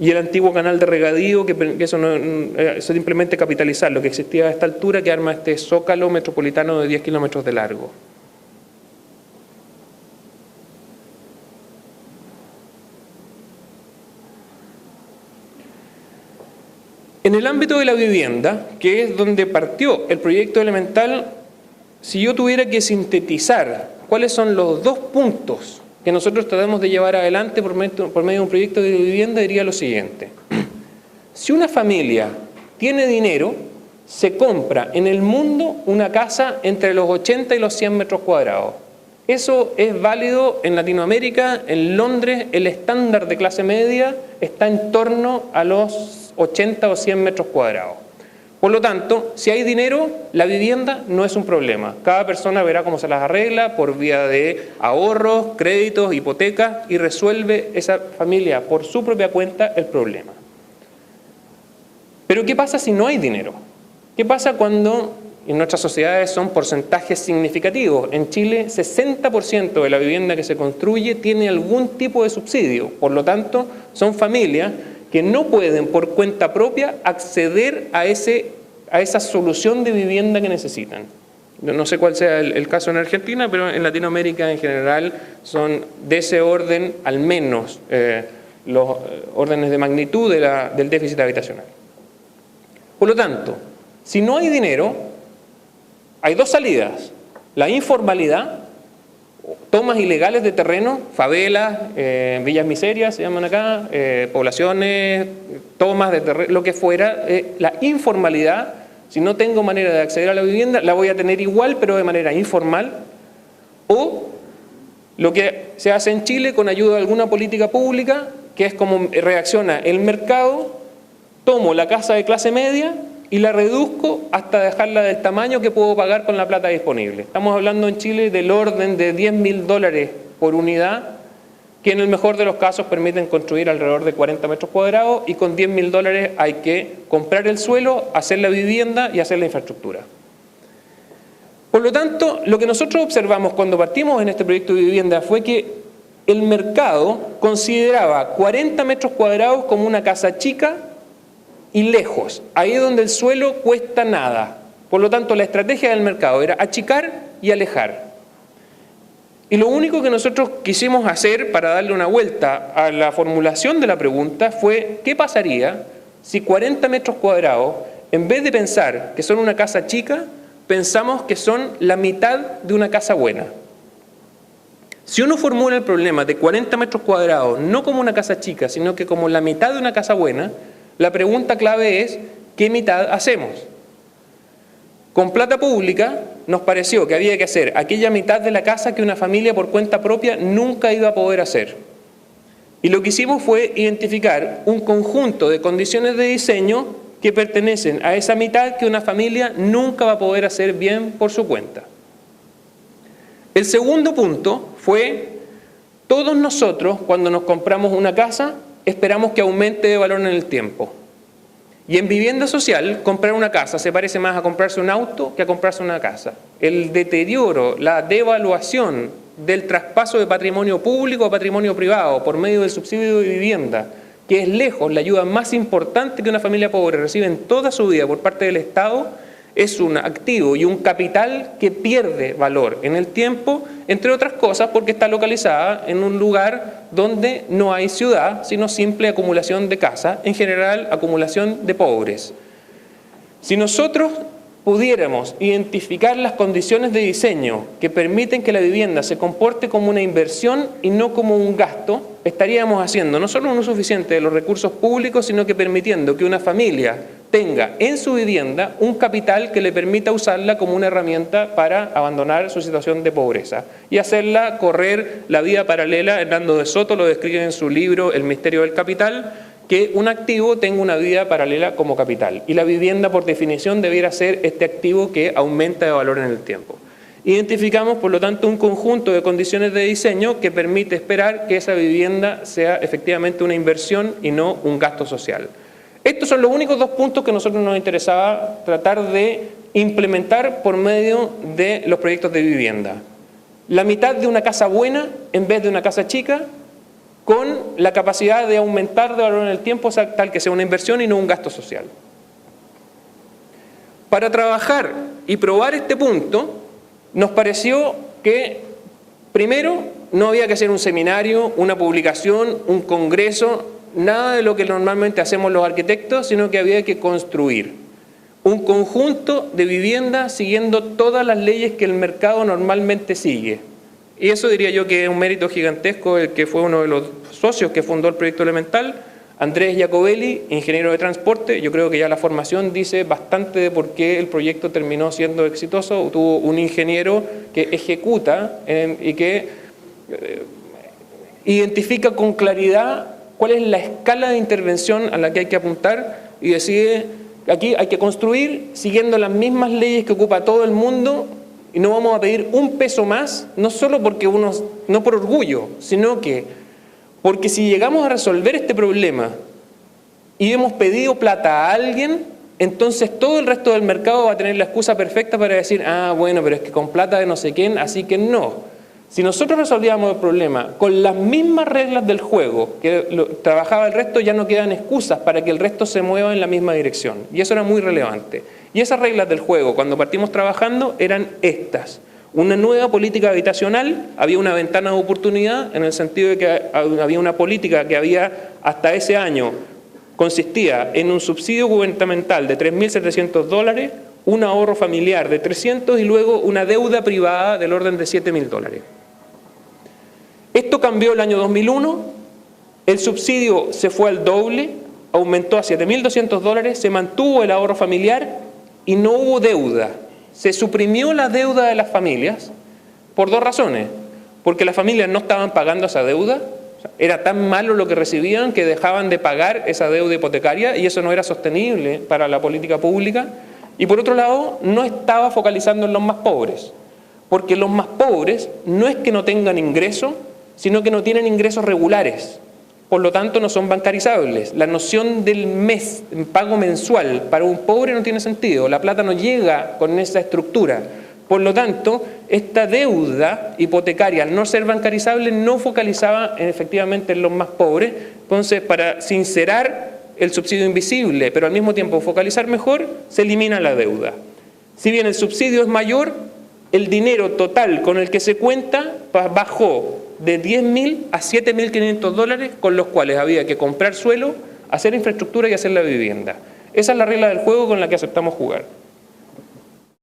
y el antiguo canal de regadío, que eso no, simplemente capitalizar lo que existía a esta altura, que arma este zócalo metropolitano de 10 kilómetros de largo. En el ámbito de la vivienda, que es donde partió el proyecto elemental, si yo tuviera que sintetizar cuáles son los dos puntos que nosotros tratamos de llevar adelante por medio de un proyecto de vivienda, diría lo siguiente. Si una familia tiene dinero, se compra en el mundo una casa entre los 80 y los 100 metros cuadrados. Eso es válido en Latinoamérica. En Londres el estándar de clase media está en torno a los 80 o 100 metros cuadrados. Por lo tanto, si hay dinero, la vivienda no es un problema. Cada persona verá cómo se las arregla por vía de ahorros, créditos, hipotecas, y resuelve esa familia por su propia cuenta el problema. Pero ¿qué pasa si no hay dinero? ¿Qué pasa cuando en nuestras sociedades son porcentajes significativos? En Chile, 60% de la vivienda que se construye tiene algún tipo de subsidio. Por lo tanto, son familias que no pueden por cuenta propia acceder a esa solución de vivienda que necesitan. No sé cuál sea el caso en Argentina, pero en Latinoamérica en general son de ese orden, al menos los órdenes de magnitud del déficit habitacional. Por lo tanto, si no hay dinero, hay dos salidas: la informalidad, tomas ilegales de terreno, favelas, villas miserias se llaman acá, poblaciones, tomas de terreno, lo que fuera. La informalidad, si no tengo manera de acceder a la vivienda, la voy a tener igual, pero de manera informal. O lo que se hace en Chile con ayuda de alguna política pública, que es como reacciona el mercado: tomo la casa de clase media y la reduzco hasta dejarla del tamaño que puedo pagar con la plata disponible. Estamos hablando en Chile del orden de $10.000 por unidad, que en el mejor de los casos permiten construir alrededor de 40 metros cuadrados, y con $10.000 hay que comprar el suelo, hacer la vivienda y hacer la infraestructura. Por lo tanto, lo que nosotros observamos cuando partimos en este proyecto de vivienda fue que el mercado consideraba 40 metros cuadrados como una casa chica y lejos, ahí donde el suelo cuesta nada. Por lo tanto, la estrategia del mercado era achicar y alejar. Y lo único que nosotros quisimos hacer para darle una vuelta a la formulación de la pregunta fue: ¿qué pasaría si 40 metros cuadrados, en vez de pensar que son una casa chica, pensamos que son la mitad de una casa buena? Si uno formula el problema de 40 metros cuadrados no como una casa chica, sino que como la mitad de una casa buena, la pregunta clave es: ¿qué mitad hacemos? Con plata pública nos pareció que había que hacer aquella mitad de la casa que una familia por cuenta propia nunca iba a poder hacer. Y lo que hicimos fue identificar un conjunto de condiciones de diseño que pertenecen a esa mitad que una familia nunca va a poder hacer bien por su cuenta. El segundo punto fue: todos nosotros, cuando nos compramos una casa, esperamos que aumente de valor en el tiempo. Y en vivienda social, comprar una casa se parece más a comprarse un auto que a comprarse una casa. El deterioro, la devaluación del traspaso de patrimonio público a patrimonio privado por medio del subsidio de vivienda, que es lejos la ayuda más importante que una familia pobre recibe en toda su vida por parte del Estado, es un activo y un capital que pierde valor en el tiempo, entre otras cosas porque está localizada en un lugar donde no hay ciudad, sino simple acumulación de casas, en general acumulación de pobres. Si nosotros pudiéramos identificar las condiciones de diseño que permiten que la vivienda se comporte como una inversión y no como un gasto, estaríamos haciendo no solo un uso suficiente de los recursos públicos, sino que permitiendo que una familia tenga en su vivienda un capital que le permita usarla como una herramienta para abandonar su situación de pobreza y hacerla correr la vida paralela. Hernando de Soto lo describe en su libro El misterio del capital, que un activo tenga una vida paralela como capital. Y la vivienda, por definición, debiera ser este activo que aumenta de valor en el tiempo. Identificamos, por lo tanto, un conjunto de condiciones de diseño que permite esperar que esa vivienda sea efectivamente una inversión y no un gasto social. Estos son los únicos dos puntos que a nosotros nos interesaba tratar de implementar por medio de los proyectos de vivienda. La mitad de una casa buena en vez de una casa chica con la capacidad de aumentar de valor en el tiempo tal que sea una inversión y no un gasto social. Para trabajar y probar este punto, nos pareció que, primero, no había que hacer un seminario, una publicación, un congreso, nada de lo que normalmente hacemos los arquitectos, sino que había que construir un conjunto de viviendas siguiendo todas las leyes que el mercado normalmente sigue. Y eso diría yo que es un mérito gigantesco, el que fue uno de los socios que fundó el proyecto Elemental, Andrés Jacobelli, ingeniero de transporte. Yo creo que ya la formación dice bastante de por qué el proyecto terminó siendo exitoso. Tuvo un ingeniero que ejecuta y que identifica con claridad cuál es la escala de intervención a la que hay que apuntar y decide, aquí hay que construir siguiendo las mismas leyes que ocupa todo el mundo y no vamos a pedir un peso más, no solo porque no por orgullo, sino que porque si llegamos a resolver este problema y hemos pedido plata a alguien, entonces todo el resto del mercado va a tener la excusa perfecta para decir, ah, bueno, pero es que con plata de no sé quién, así que no. Si nosotros resolvíamos el problema con las mismas reglas del juego que trabajaba el resto, ya no quedan excusas para que el resto se mueva en la misma dirección. Y eso era muy relevante. Y esas reglas del juego, cuando partimos trabajando, eran estas. Una nueva política habitacional, había una ventana de oportunidad en el sentido de que había una política que había hasta ese año consistía en un subsidio gubernamental de $3.700, un ahorro familiar de 300 y luego una deuda privada del orden de $7.000. Esto cambió el año 2001, el subsidio se fue al doble, aumentó a $7.200, se mantuvo el ahorro familiar y no hubo deuda. Se suprimió la deuda de las familias por dos razones. Porque las familias no estaban pagando esa deuda, era tan malo lo que recibían que dejaban de pagar esa deuda hipotecaria y eso no era sostenible para la política pública. Y por otro lado, no estaba focalizando en los más pobres. Porque los más pobres no es que no tengan ingreso, sino que no tienen ingresos regulares. Por lo tanto, no son bancarizables. La noción del mes, pago mensual, para un pobre no tiene sentido. La plata no llega con esa estructura. Por lo tanto, esta deuda hipotecaria, al no ser bancarizable, no focalizaba efectivamente en los más pobres. Entonces, para sincerar el subsidio invisible, pero al mismo tiempo focalizar mejor, se elimina la deuda. Si bien el subsidio es mayor, el dinero total con el que se cuenta bajó de $10.000 a $7.500, con los cuales había que comprar suelo, hacer infraestructura y hacer la vivienda. Esa es la regla del juego con la que aceptamos jugar.